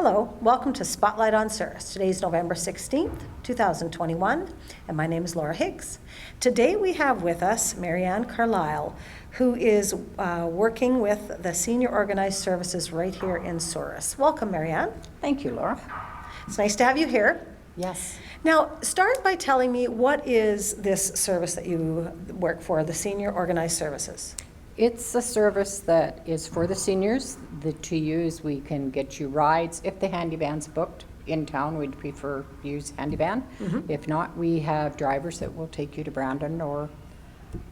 Hello, welcome to Spotlight on Service. Today's November 16th, 2021, and my name is Laura Higgs. Today we have with us MarryAnn Carlisle, who is working with the Senior Organized Services right here in Souris. Welcome, MarryAnn. Thank you, Laura. It's nice to have you here. Yes. Now, start by telling me, what is this service that you work for, the Senior Organized Services? It's a service that is for the seniors to use. We can get you rides. If the handy van's booked in town, we'd prefer use handy van. If not, we have drivers that will take you to Brandon or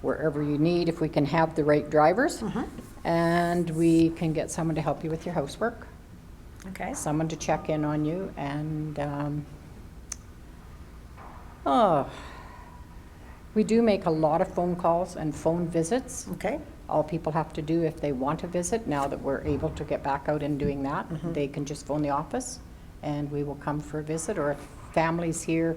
wherever you need if we can have the right drivers. And we can get someone to help you with your housework. Okay. Someone to check in on you, and we do make a lot of phone calls and phone visits. Okay. All people have to do if they want to visit, now that we're able to get back out and doing that, they can just phone the office and we will come for a visit. Or if families here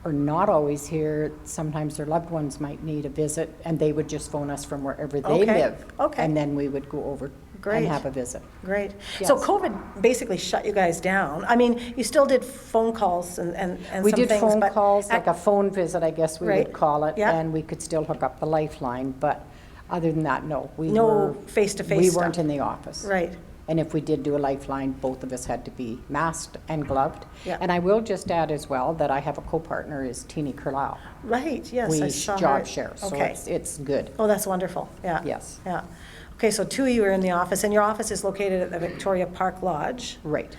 are not always here, sometimes their loved ones might need a visit and they would just phone us from wherever they live. Okay. And then we would go over and have a visit. Great. Yes. So COVID basically shut you guys down. I mean, you still did phone calls and We some did things, phone but calls, like a phone visit, I guess we Right. would call it, Yeah. and we could still hook up the lifeline, but other than that, no. No face-to-face We stuff. weren't in the office. Right. And if we did do a lifeline, both of us had to be masked and gloved. Yeah. And I will just add as well that I have a co-partner is Teeny Carlisle. Right, yes, I We saw job her. share, so Okay. it's good. Oh, that's wonderful, yeah. Yes. Yeah. Okay, so two of you are in the office, and your office is located at the Victoria Park Lodge. Right.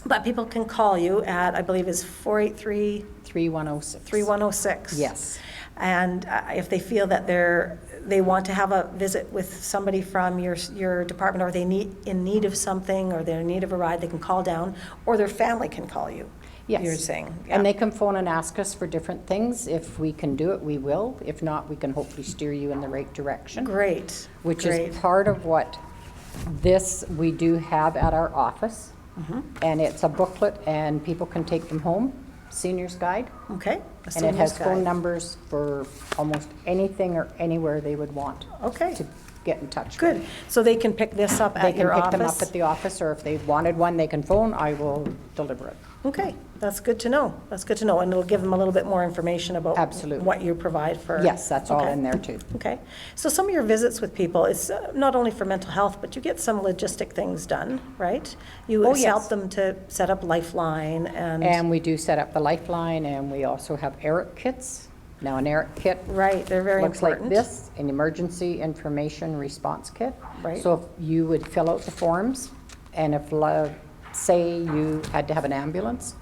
But people can call you at, I believe is 483 3106. 3106. Yes. And if they feel that they want to have a visit with somebody from your department, or they in need of something, or they're in need of a ride, they can call down, or their family can call you. Yes. You're saying. Yeah. And they can phone and ask us for different things. If we can do it, we will. If not, we can hopefully steer you in the right direction. Great. Which Great. is part of what we do have at our office. And it's a booklet, and people can take them home, Senior's Guide. Okay. A And it has senior's phone guide. numbers for almost anything or anywhere they would want Okay. to get in touch with. Good. So they can pick this up They at can your pick office? them up at the office, or if they wanted one, they can phone, I will deliver it. Okay, that's good to know. That's good to know, and it'll give them a little bit more information about Absolutely. what you provide for. Yes, that's all Okay. in there too. Okay, so some of your visits with people, it's not only for mental health, but you get some logistic things done, right? You Oh, yes. help them to set up Lifeline And we do set up the lifeline, and we also have ERIC kits. Now, an ERIC kit Right, they're very looks important. like this, an emergency information response kit. Right. So if you would fill out the forms, and if, say you had to have an ambulance,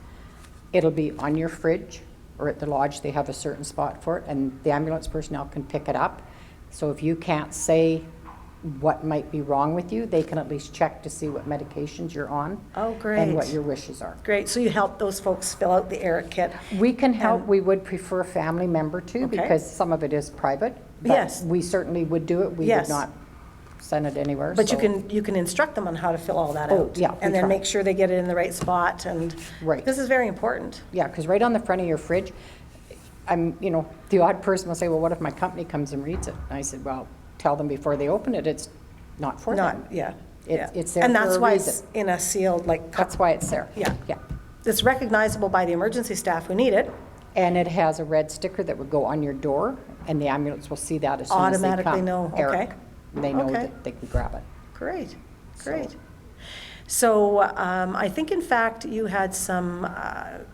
it'll be on your fridge, or at the lodge, they have a certain spot for it, and the ambulance personnel can pick it up. So if you can't say what might be wrong with you, they can at least check to see what medications you're on. Oh, great. And what your wishes are. Great, so you help those folks fill out the ERIC kit. We can help, And- we would prefer a family member too, Okay. because some of it is private. but Yes. We certainly would do it. We Yes. would not send it anywhere. But so- you can instruct them on how to fill all that Oh, out. yeah, we And then try. make sure they get it in the right spot, and Right. this is very important. Yeah, because right on the front of your fridge, the odd person will say, well, what if my company comes and reads it? And I said, well, tell them before they open it, it's not for them. Yeah. It's there And for that's a why reason. it's in a sealed, like, That's why it's there. Yeah. Yeah. it's recognizable by the emergency staff who need it, And it has a red sticker that would go on your door, and the ambulance will see that as soon as they come. Automatically know, okay. Eric, they know Okay. that they can grab it. Great, So- great. So I think, in fact, you had some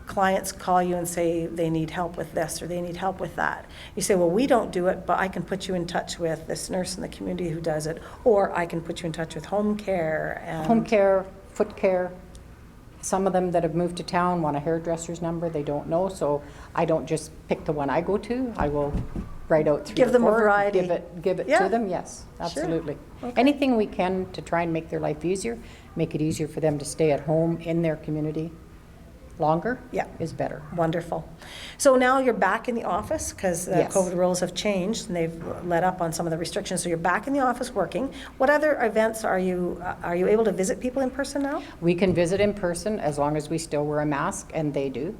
clients call you and say they need help with this or they need help with that. You say, well, we don't do it, but I can put you in touch with this nurse in the community who does it, or I can put you in touch with home care and. Home care, foot care. Some of them that have moved to town want a hairdresser's number, they don't know, so I don't just pick the one I go to. I will write out 3 Give or them a 4, variety. Give it Yeah. to them, yes, Sure. absolutely. Okay. Anything we can to try and make their life easier, make it easier for them to stay at home in their community longer, Yeah. is better. Wonderful. So now you're back in the office, because the Yes. COVID rules have changed and they've let up on some of the restrictions. So you're back in the office working. What other events are you able to visit people in person now? We can visit in person as long as we still wear a mask, and they do.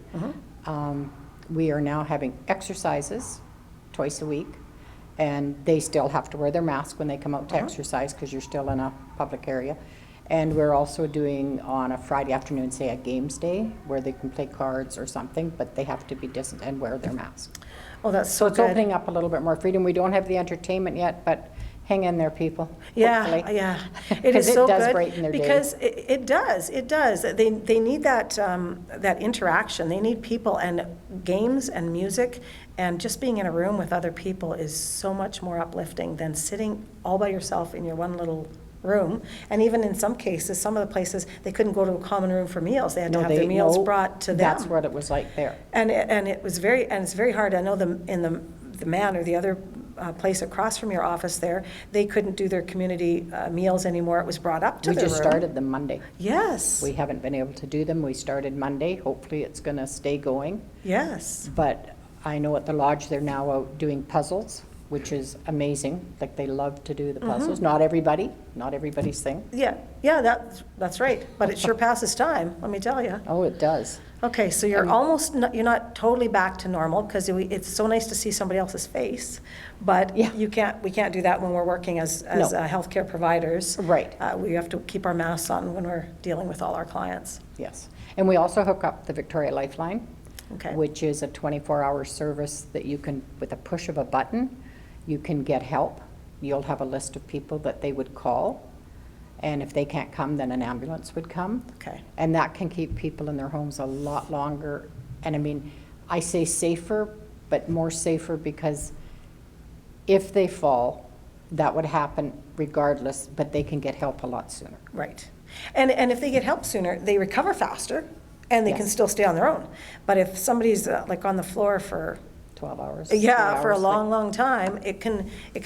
We are now having exercises twice a week, and they still have to wear their mask when they come out to exercise, because you're still in a public area. And we're also doing on a Friday afternoon, say a games day, where they can play cards or something, but they have to be distant and wear their mask. Oh, that's So so it's good. opening up a little bit more freedom. We don't have the entertainment yet, but hang in there, people. Yeah, hopefully. yeah. It is 'Cause so it does good brighten their day. because it does, it does. They need that, that interaction. They need people, and games and music and just being in a room with other people is so much more uplifting than sitting all by yourself in your one little room. And even in some cases, some of the places, they couldn't go to a common room for meals. They had to have their meals brought to them. That's what it was like there. And it was it's very hard. I know the Man or the other place across from your office there, they couldn't do their community meals anymore. It was brought up to We their just room. started them Monday. Yes. We haven't been able to do them. We started Monday. Hopefully it's going to stay going. Yes. But I know at the lodge they're now out doing puzzles, which is amazing. Like they love to do the puzzles. Not everybody's thing. Yeah, that's right. But it sure passes time, let me tell you. Oh, it does. Okay, so you're you're not totally back to normal, because it's so nice to see somebody else's face, but Yeah. we can't do that when we're working as No. healthcare providers. Right. We have to keep our masks on when we're dealing with all our clients. Yes. And we also hook up the Victoria Lifeline, Okay. which is a 24-hour service that you can, with a push of a button, you can get help. You'll have a list of people that they would call. And if they can't come, then an ambulance would come. Okay. And that can keep people in their homes a lot longer. And I mean, I say safer, but more safer because if they fall, that would happen regardless, but they can get help a lot sooner. Right. And if they get help sooner, they recover faster, and they can Yes. still stay on their own. But if somebody's like on the floor for 12 hours. yeah, 3 for a hours, long, long time, it can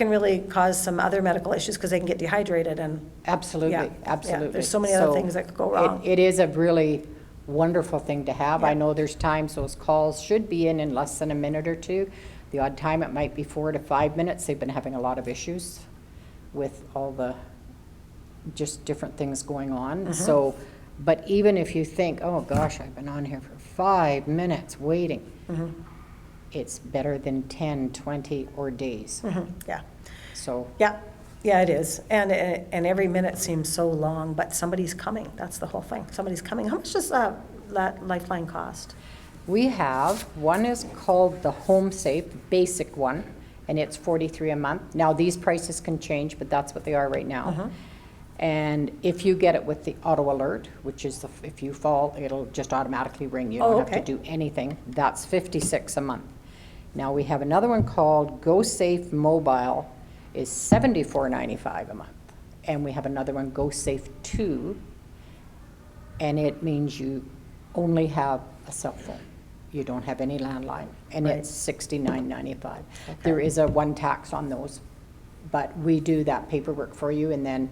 really cause some other medical issues, because they can get dehydrated and. Absolutely, Yeah, absolutely. yeah, there's so many other things that could go wrong. It is a really wonderful thing to have. I Yeah. know there's times those calls should be in less than a minute or two. The odd time it might be 4 to 5 minutes. They've been having a lot of issues with all the just different things going on. So, but even if you think, oh gosh, I've been on here for 5 minutes waiting, it's better than 10, 20, or days. Yeah, So, yeah, yeah, it is. And every minute seems so long, but somebody's coming. That's the whole thing. Somebody's coming. How much does that Lifeline cost? we have, one is called the Home Safe, basic one, and it's $43 a month. Now, these prices can change, but that's what they are right now. And if you get it with the auto alert, which is if you fall, it'll just automatically ring. You don't have to do anything. That's $56 a month. Now, we have another one called Go Safe Mobile, is $74.95 a month. And we have another one, Go Safe 2, and it means you only have a cell phone. You don't have any landline, and Right. it's $69.95. There is a one tax on those, but we do that paperwork for you, and then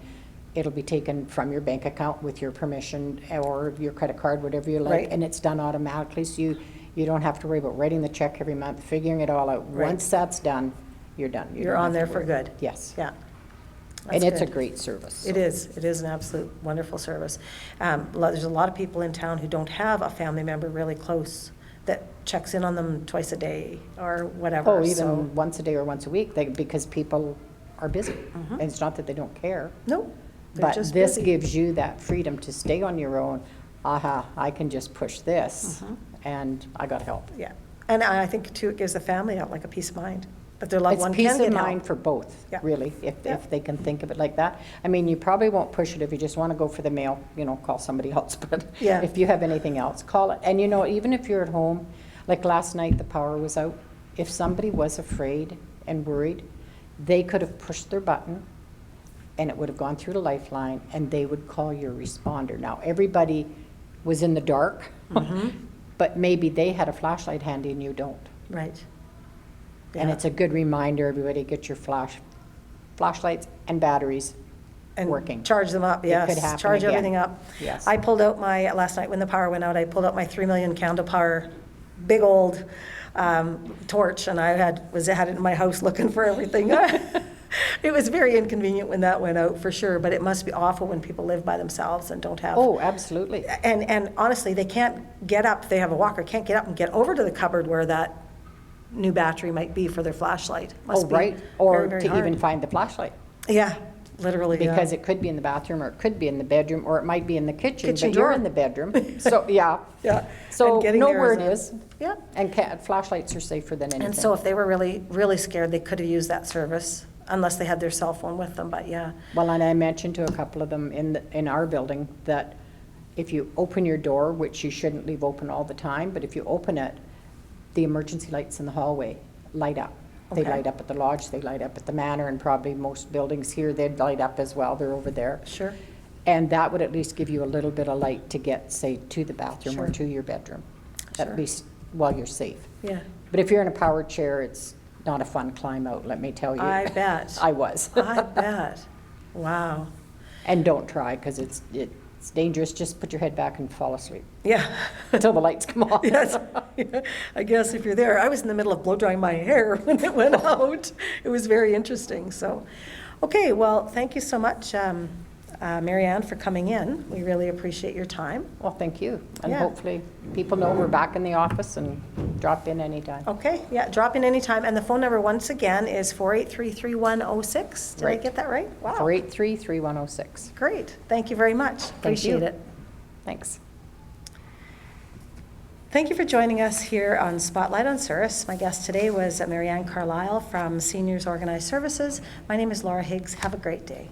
it'll be taken from your bank account with your permission or your credit card, whatever you like, Right. and it's done automatically, so you don't have to worry about writing the check every month, figuring it all out. Right. Once that's done, you're done. You You're don't on have to there for worry. good. Yes. Yeah. And That's it's a good. great service. It is. It is an absolute wonderful service. There's a lot of people in town who don't have a family member really close that checks in on them twice a day or whatever. Oh, so- even once a day or once a week, because people are busy. And it's not that they don't care, No, they're but just this busy. gives you that freedom to stay on your own. Aha, I can just push this, and I got help. Yeah. And I think, too, it gives the family like a peace of mind, that their loved It's one peace can of get mind help. for both, Yeah. really, Yeah. if they can think of it like that. I mean, you probably won't push it if you just want to go for the mail, call somebody else, but Yeah. if you have anything else, call it. And even if you're at home, like last night, the power was out. If somebody was afraid and worried, they could have pushed their button, and it would have gone through the Lifeline, and they would call your responder. Now, everybody was in the dark, but maybe they had a flashlight handy and you don't. Right. And Yeah. it's a good reminder, everybody, get your flashlights and batteries And working. charge them up, It yes. could happen Charge again. everything up. Yes. I pulled out last night when the power went out, I pulled out my 3 million candle power, big old torch, and I had it in my house looking for everything. It was very inconvenient when that went out, for sure, but it must be awful when people live by themselves and don't have. Oh, absolutely. And honestly, they can't get up, they have a walker, can't get up and get over to the cupboard where that new battery might be for their flashlight. Must Oh, be right, or very, very to hard. even find the flashlight. Yeah, Literally, yeah. Because it could be in the bathroom, or it could be in the bedroom, or it might be in the kitchen, Kitchen but you're drawer. in the bedroom. So, yeah. Yeah. So And getting know there where is it a- is. Yeah. And flashlights are safer than anything. And so if they were really, really scared, they could have used that service, unless they had their cell phone with them, but yeah. Well, and I mentioned to a couple of them in our building that if you open your door, which you shouldn't leave open all the time, but if you open it, the emergency lights in the hallway light up. They Okay. light up at the lodge, they light up at the manor, and probably most buildings here, they'd light up as well. They're over there. Sure. And that would at least give you a little bit of light to get, say, to the bathroom or Sure. to your bedroom, Sure. at least while you're safe. Yeah. But if you're in a powered chair, it's not a fun climb out, let me tell you. I bet. I was. I bet. Wow. And don't try, because it's dangerous. Just put your head back and fall asleep Yeah. until the lights come on. Yes. I guess if you're there. I was in the middle of blow drying my hair when it went out. It was very interesting. So, okay, well, thank you so much, MarryAnn, for coming in. We really appreciate your time. Well, thank you. And Yeah. hopefully people know we're back in the office and drop in anytime. Okay, yeah, drop in anytime. And the phone number, once again, is 483-3106. Did I Right. get that right? Wow. 483-3106. Great. Thank you very much. Appreciate you. it. Thanks. Thank you for joining us here on Spotlight on Souris. My guest today was MarryAnn Carlisle from Seniors Organized Services. My name is Laura Higgs. Have a great day.